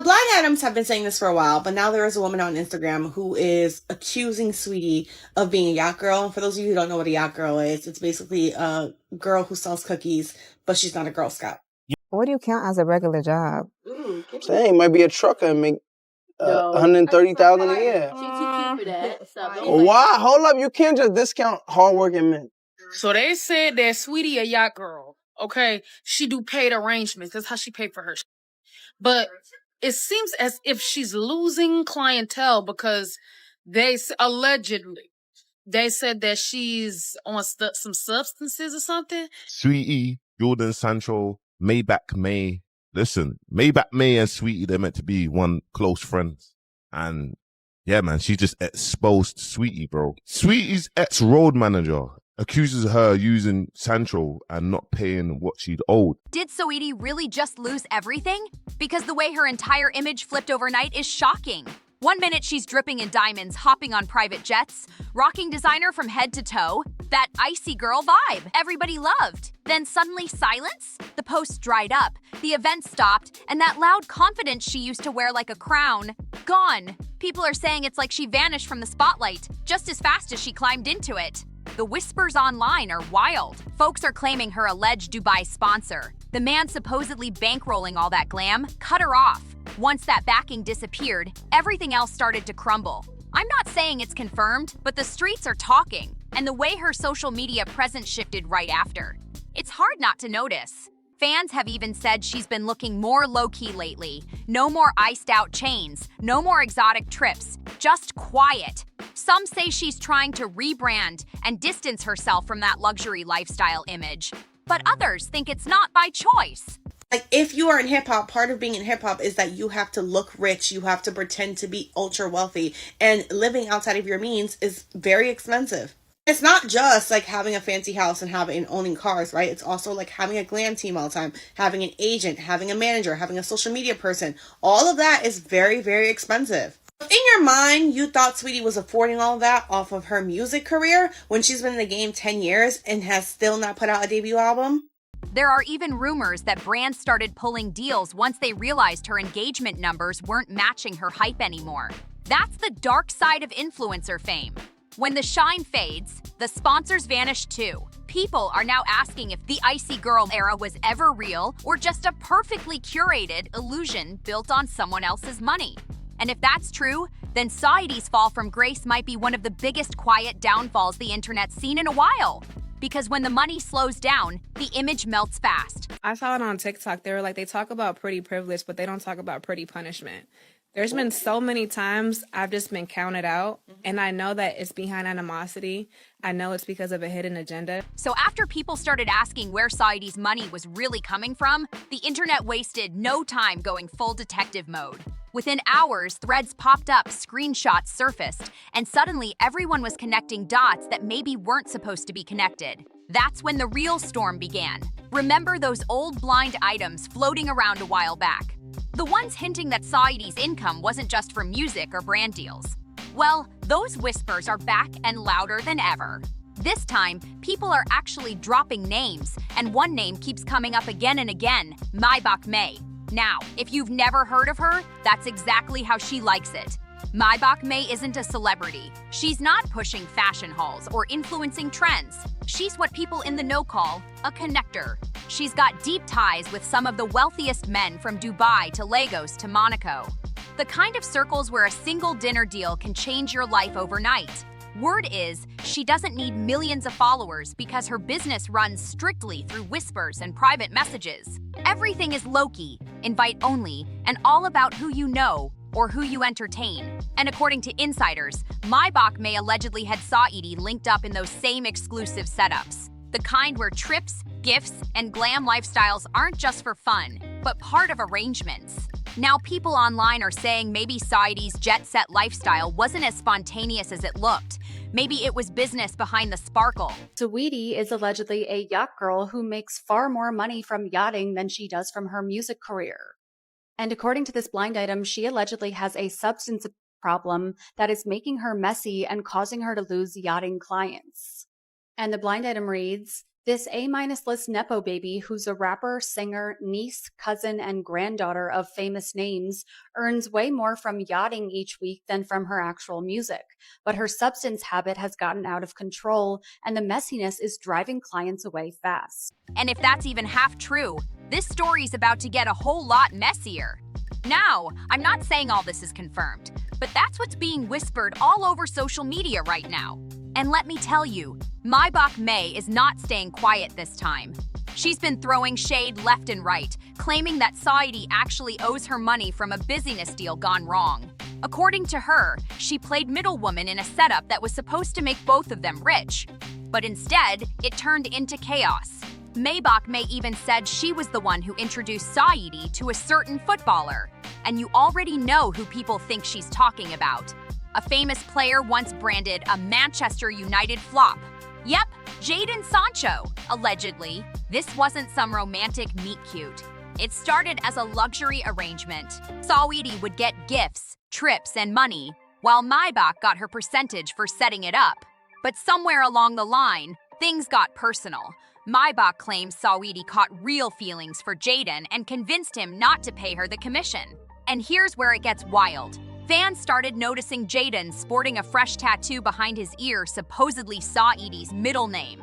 Blind Items have been saying this for a while, but now there is a woman on Instagram who is accusing Saweetie of being a yacht girl. And for those of you who don't know what a yacht girl is, it's basically a girl who sells cookies, but she's not a Girl Scout. What do you count as a regular job? Dang, might be a trucker and make $130,000 a year. She's too cute for that stuff. Why? Hold up, you can't just discount hardworking men. So they said that Saweetie a yacht girl. Okay, she do paid arrangements. That's how she paid for her. But it seems as if she's losing clientele because they allegedly they said that she's on some substances or something. Saweetie, Jordan Sancho, Maybach May. Listen, Maybach May and Saweetie, they're meant to be one close friends. And yeah, man, she just exposed Saweetie, bro. Saweetie's ex-road manager accuses her using Sancho and not paying what she'd owed. Did Saweetie really just lose everything? Because the way her entire image flipped overnight is shocking. One minute she's dripping in diamonds, hopping on private jets, rocking designer from head to toe, that icy girl vibe everybody loved. Then suddenly silence? The post dried up, the event stopped, and that loud confidence she used to wear like a crown, gone. People are saying it's like she vanished from the spotlight, just as fast as she climbed into it. The whispers online are wild. Folks are claiming her alleged Dubai sponsor, the man supposedly bankrolling all that glam, cut her off. Once that backing disappeared, everything else started to crumble. I'm not saying it's confirmed, but the streets are talking, and the way her social media presence shifted right after. It's hard not to notice. Fans have even said she's been looking more low-key lately. No more iced-out chains, no more exotic trips, just quiet. Some say she's trying to rebrand and distance herself from that luxury lifestyle image. But others think it's not by choice. Like, if you are in hip-hop, part of being in hip-hop is that you have to look rich, you have to pretend to be ultra wealthy, and living outside of your means is very expensive. It's not just like having a fancy house and owning cars, right? It's also like having a glam team all the time, having an agent, having a manager, having a social media person. All of that is very, very expensive. In your mind, you thought Saweetie was affording all of that off of her music career when she's been in the game 10 years and has still not put out a debut album? There are even rumors that brands started pulling deals once they realized her engagement numbers weren't matching her hype anymore. That's the dark side of influencer fame. When the shine fades, the sponsors vanish too. People are now asking if the icy girl era was ever real or just a perfectly curated illusion built on someone else's money. And if that's true, then Saweetie's fall from grace might be one of the biggest quiet downfalls the internet's seen in a while. Because when the money slows down, the image melts fast. I saw it on TikTok. They talk about pretty privilege, but they don't talk about pretty punishment. There's been so many times I've just been counted out, and I know that it's behind animosity. I know it's because of a hidden agenda. So after people started asking where Saweetie's money was really coming from, the internet wasted no time going full detective mode. Within hours, threads popped up, screenshots surfaced, and suddenly everyone was connecting dots that maybe weren't supposed to be connected. That's when the real storm began. Remember those old blind items floating around a while back? The ones hinting that Saweetie's income wasn't just from music or brand deals. Well, those whispers are back and louder than ever. This time, people are actually dropping names, and one name keeps coming up again and again, Maybach May. Now, if you've never heard of her, that's exactly how she likes it. Maybach May isn't a celebrity. She's not pushing fashion hauls or influencing trends. She's what people in the know call a connector. She's got deep ties with some of the wealthiest men from Dubai to Lagos to Monaco. The kind of circles where a single dinner deal can change your life overnight. Word is, she doesn't need millions of followers because her business runs strictly through whispers and private messages. Everything is low-key, invite only, and all about who you know or who you entertain. And according to insiders, Maybach May allegedly had Saweetie linked up in those same exclusive setups. The kind where trips, gifts, and glam lifestyles aren't just for fun, but part of arrangements. Now people online are saying maybe Saweetie's jet-set lifestyle wasn't as spontaneous as it looked. Maybe it was business behind the sparkle. Saweetie is allegedly a yacht girl who makes far more money from yachting than she does from her music career. And according to this blind item, she allegedly has a substance problem that is making her messy and causing her to lose yachting clients. And the blind item reads, This A-minus list Nepo baby, who's a rapper, singer, niece, cousin, and granddaughter of famous names, earns way more from yachting each week than from her actual music. But her substance habit has gotten out of control, and the messiness is driving clients away fast. And if that's even half true, this story's about to get a whole lot messier. Now, I'm not saying all this is confirmed, but that's what's being whispered all over social media right now. And let me tell you, Maybach May is not staying quiet this time. She's been throwing shade left and right, claiming that Saweetie actually owes her money from a business deal gone wrong. According to her, she played middlewoman in a setup that was supposed to make both of them rich. But instead, it turned into chaos. Maybach May even said she was the one who introduced Saweetie to a certain footballer. And you already know who people think she's talking about. A famous player once branded a Manchester United flop. Yep, Jadon Sancho, allegedly. This wasn't some romantic meet-cute. It started as a luxury arrangement. Saweetie would get gifts, trips, and money, while Maybach got her percentage for setting it up. But somewhere along the line, things got personal. Maybach claims Saweetie caught real feelings for Jadon and convinced him not to pay her the commission. And here's where it gets wild. Fans started noticing Jadon sporting a fresh tattoo behind his ear, supposedly Saweetie's middle name.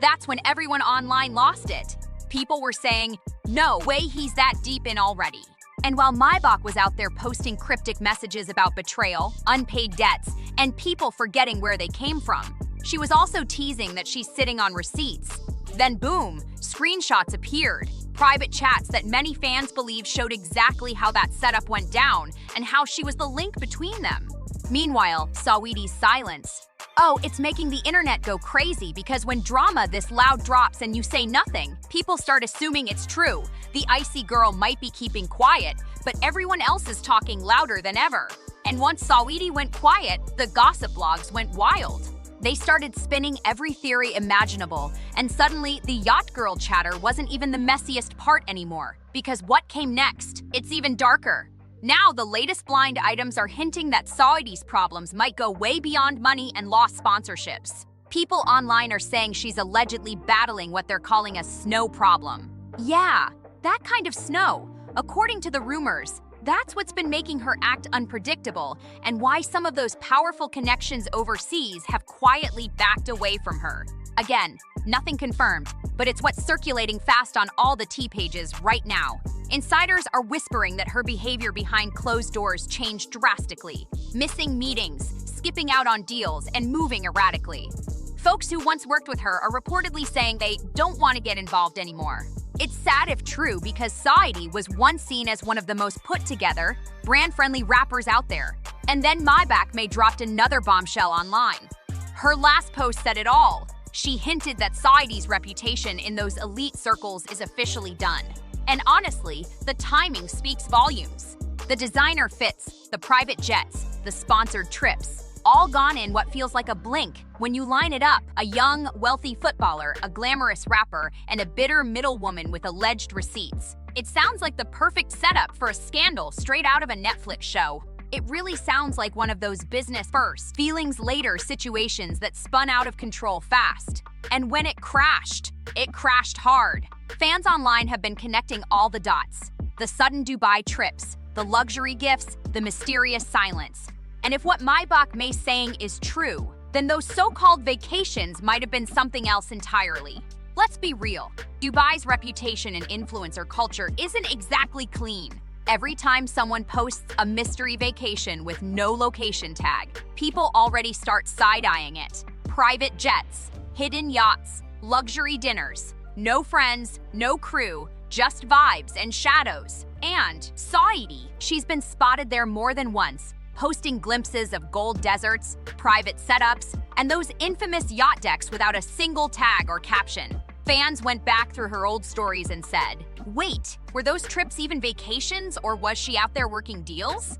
That's when everyone online lost it. People were saying, no way he's that deep in already. And while Maybach was out there posting cryptic messages about betrayal, unpaid debts, and people forgetting where they came from, she was also teasing that she's sitting on receipts. Then boom, screenshots appeared. Private chats that many fans believe showed exactly how that setup went down and how she was the link between them. Meanwhile, Saweetie's silence. Oh, it's making the internet go crazy because when drama this loud drops and you say nothing, people start assuming it's true. The icy girl might be keeping quiet, but everyone else is talking louder than ever. And once Saweetie went quiet, the gossip blogs went wild. They started spinning every theory imaginable, and suddenly the yacht girl chatter wasn't even the messiest part anymore. Because what came next? It's even darker. Now the latest blind items are hinting that Saweetie's problems might go way beyond money and lost sponsorships. People online are saying she's allegedly battling what they're calling a snow problem. Yeah, that kind of snow. According to the rumors, that's what's been making her act unpredictable and why some of those powerful connections overseas have quietly backed away from her. Again, nothing confirmed, but it's what's circulating fast on all the T pages right now. Insiders are whispering that her behavior behind closed doors changed drastically, missing meetings, skipping out on deals, and moving erratically. Folks who once worked with her are reportedly saying they don't want to get involved anymore. It's sad if true because Saweetie was once seen as one of the most put-together, brand-friendly rappers out there. And then Maybach May dropped another bombshell online. Her last post said it all. She hinted that Saweetie's reputation in those elite circles is officially done. And honestly, the timing speaks volumes. The designer fits, the private jets, the sponsored trips, all gone in what feels like a blink when you line it up: a young, wealthy footballer, a glamorous rapper, and a bitter middlewoman with alleged receipts. It sounds like the perfect setup for a scandal straight out of a Netflix show. It really sounds like one of those business first, feelings later situations that spun out of control fast. And when it crashed hard. Fans online have been connecting all the dots. The sudden Dubai trips, the luxury gifts, the mysterious silence. And if what Maybach May's saying is true, then those so-called vacations might have been something else entirely. Let's be real, Dubai's reputation in influencer culture isn't exactly clean. Every time someone posts a mystery vacation with no location tag, people already start side-eyeing it. Private jets, hidden yachts, luxury dinners, no friends, no crew, just vibes and shadows. And Saweetie, she's been spotted there more than once, posting glimpses of gold deserts, private setups, and those infamous yacht decks without a single tag or caption. Fans went back through her old stories and said, wait, were those trips even vacations or was she out there working deals?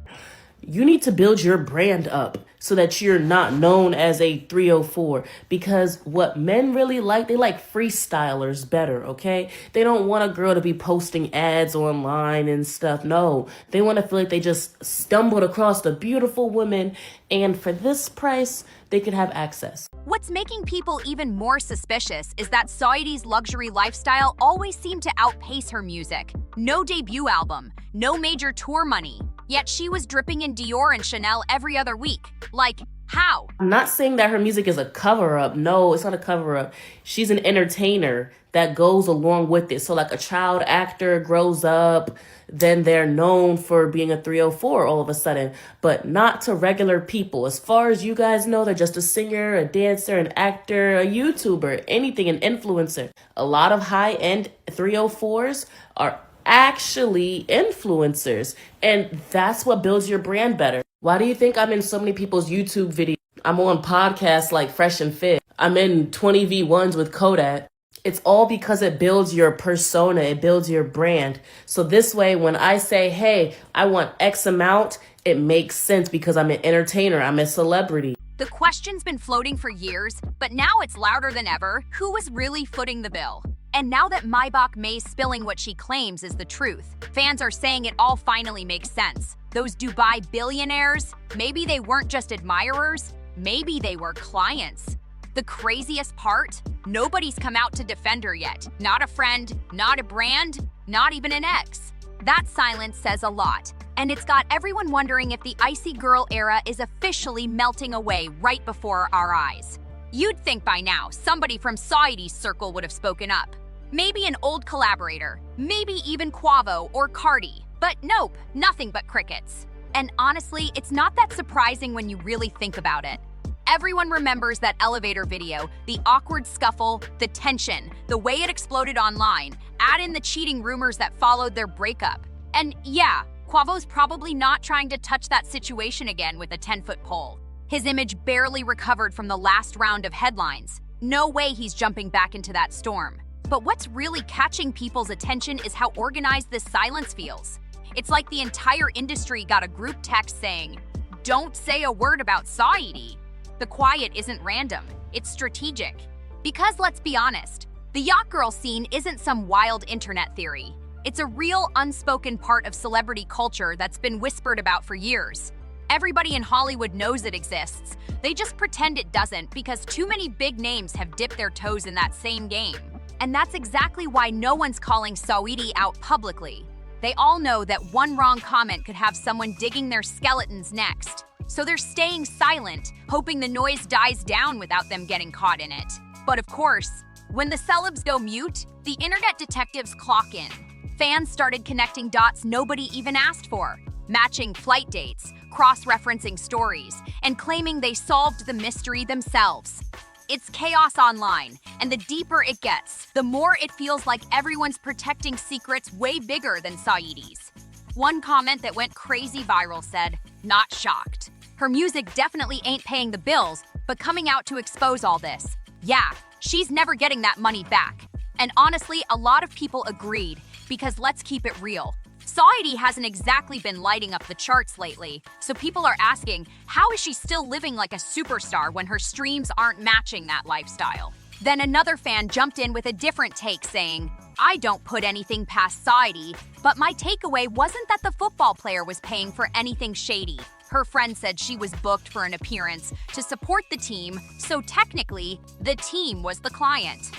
you need to build your brand up so that you're not known as a 304. Because what men really like, they like freestylers better, okay? They don't want a girl to be posting ads online and stuff. No, they want to feel like they just stumbled across a beautiful woman, and for this price, they could have access. What's making people even more suspicious is that Saweetie's luxury lifestyle always seemed to outpace her music. No debut album, no major tour money, yet she was dripping in Dior and Chanel every other week. Like, how? I'm not saying that her music is a cover-up. No, it's not a cover-up. She's an entertainer that goes along with it. So like a child actor grows up, then they're known for being a 304 all of a sudden, but not to regular people. As far as you guys know, they're just a singer, a dancer, an actor, a YouTuber, anything, an influencer. A lot of high-end 304s are actually influencers, and that's what builds your brand better. Why do you think I'm in so many people's YouTube videos? I'm on podcasts like Fresh and Fit. I'm in 20v1s with Kodak. It's all because it builds your persona, it builds your brand. So this way, when I say, hey, I want X amount, it makes sense because I'm an entertainer, I'm a celebrity. The question's been floating for years, but now it's louder than ever. Who was really footing the bill? And now that Maybach May's spilling what she claims is the truth, fans are saying it all finally makes sense. Those Dubai billionaires, maybe they weren't just admirers, maybe they were clients. The craziest part? Nobody's come out to defend her yet. Not a friend, not a brand, not even an ex. That silence says a lot, and it's got everyone wondering if the icy girl era is officially melting away right before our eyes. You'd think by now somebody from Saweetie's circle would have spoken up. Maybe an old collaborator, maybe even Quavo or Cardi. But nope, nothing but crickets. And honestly, it's not that surprising when you really think about it. Everyone remembers that elevator video, the awkward scuffle, the tension, the way it exploded online, add in the cheating rumors that followed their breakup. And yeah, Quavo's probably not trying to touch that situation again with a 10-foot pole. His image barely recovered from the last round of headlines. No way he's jumping back into that storm. But what's really catching people's attention is how organized this silence feels. It's like the entire industry got a group text saying, "Don't say a word about Saweetie." The quiet isn't random, it's strategic. Because let's be honest, the yacht girl scene isn't some wild internet theory. It's a real unspoken part of celebrity culture that's been whispered about for years. Everybody in Hollywood knows it exists. They just pretend it doesn't because too many big names have dipped their toes in that same game. And that's exactly why no one's calling Saweetie out publicly. They all know that one wrong comment could have someone digging their skeletons next. So they're staying silent, hoping the noise dies down without them getting caught in it. But of course, when the celebs go mute, the internet detectives clock in. Fans started connecting dots nobody even asked for, matching flight dates, cross-referencing stories, and claiming they solved the mystery themselves. It's chaos online, and the deeper it gets, the more it feels like everyone's protecting secrets way bigger than Saweetie's. One comment that went crazy viral said, "Not shocked. Her music definitely ain't paying the bills, but coming out to expose all this. Yeah, she's never getting that money back." And honestly, a lot of people agreed, because let's keep it real. Saweetie hasn't exactly been lighting up the charts lately, so people are asking, how is she still living like a superstar when her streams aren't matching that lifestyle? Then another fan jumped in with a different take saying, "I don't put anything past Saweetie, but my takeaway wasn't that the football player was paying for anything shady. Her friend said she was booked for an appearance to support the team, so technically, the team was the client."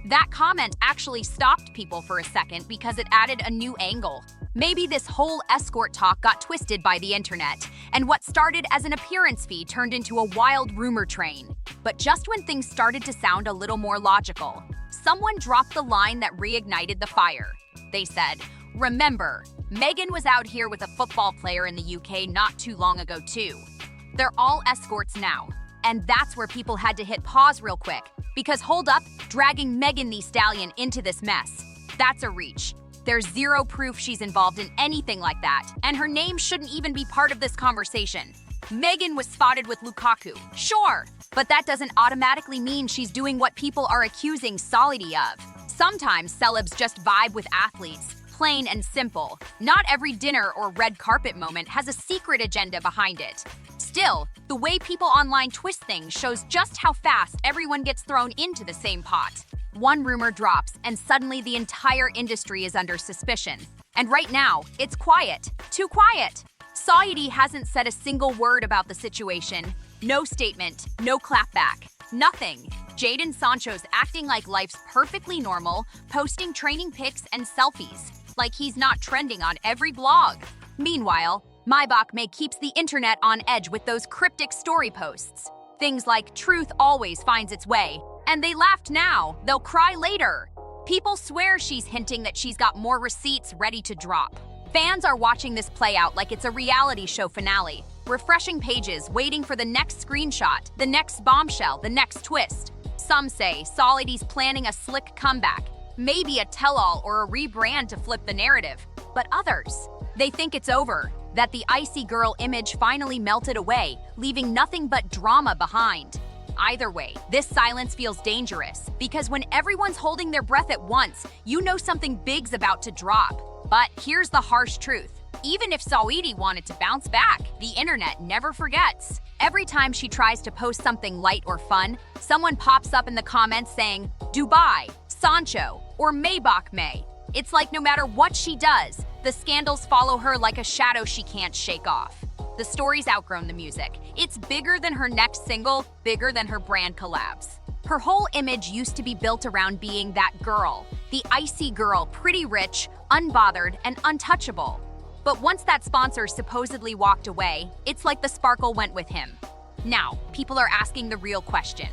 That comment actually stopped people for a second because it added a new angle. Maybe this whole escort talk got twisted by the internet, and what started as an appearance fee turned into a wild rumor train. But just when things started to sound a little more logical, someone dropped the line that reignited the fire. They said, "Remember, Megan was out here with a football player in the UK not too long ago too. They're all escorts now." And that's where people had to hit pause real quick, because hold up, dragging Megan Thee Stallion into this mess, that's a reach. There's zero proof she's involved in anything like that, and her name shouldn't even be part of this conversation. Megan was spotted with Lukaku, sure, but that doesn't automatically mean she's doing what people are accusing Saweetie of. Sometimes celebs just vibe with athletes, plain and simple. Not every dinner or red carpet moment has a secret agenda behind it. Still, the way people online twist things shows just how fast everyone gets thrown into the same pot. One rumor drops, and suddenly the entire industry is under suspicion. And right now, it's quiet. Too quiet. Saweetie hasn't said a single word about the situation. No statement, no clapback, nothing. Jadon Sancho's acting like life's perfectly normal, posting training pics and selfies, like he's not trending on every blog. Meanwhile, Maybach May keeps the internet on edge with those cryptic story posts. Things like truth always finds its way, and they laughed now, they'll cry later. People swear she's hinting that she's got more receipts ready to drop. Fans are watching this play out like it's a reality show finale, refreshing pages, waiting for the next screenshot, the next bombshell, the next twist. Some say Saweetie's planning a slick comeback, maybe a tell-all or a rebrand to flip the narrative. But others, they think it's over, that the icy girl image finally melted away, leaving nothing but drama behind. Either way, this silence feels dangerous, because when everyone's holding their breath at once, you know something big's about to drop. But here's the harsh truth. Even if Saweetie wanted to bounce back, the internet never forgets. Every time she tries to post something light or fun, someone pops up in the comments saying, Dubai, Sancho, or Maybach May. It's like no matter what she does, the scandals follow her like a shadow she can't shake off. The story's outgrown the music. It's bigger than her next single, bigger than her brand collabs. Her whole image used to be built around being that girl, the icy girl, pretty rich, unbothered, and untouchable. But once that sponsor supposedly walked away, it's like the sparkle went with him. Now, people are asking the real question.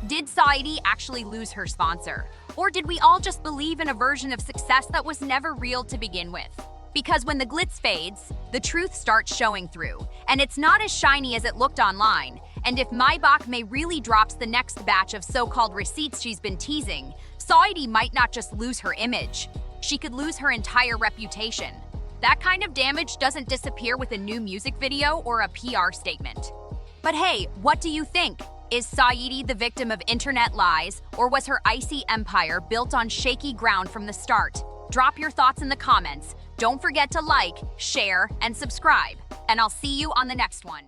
Did Saweetie actually lose her sponsor? Or did we all just believe in a version of success that was never real to begin with? Because when the glitz fades, the truth starts showing through, and it's not as shiny as it looked online. And if Maybach May really drops the next batch of so-called receipts she's been teasing, Saweetie might not just lose her image, she could lose her entire reputation. That kind of damage doesn't disappear with a new music video or a PR statement. But hey, what do you think? Is Saweetie the victim of internet lies, or was her icy empire built on shaky ground from the start? Drop your thoughts in the comments. Don't forget to like, share, and subscribe. And I'll see you on the next one.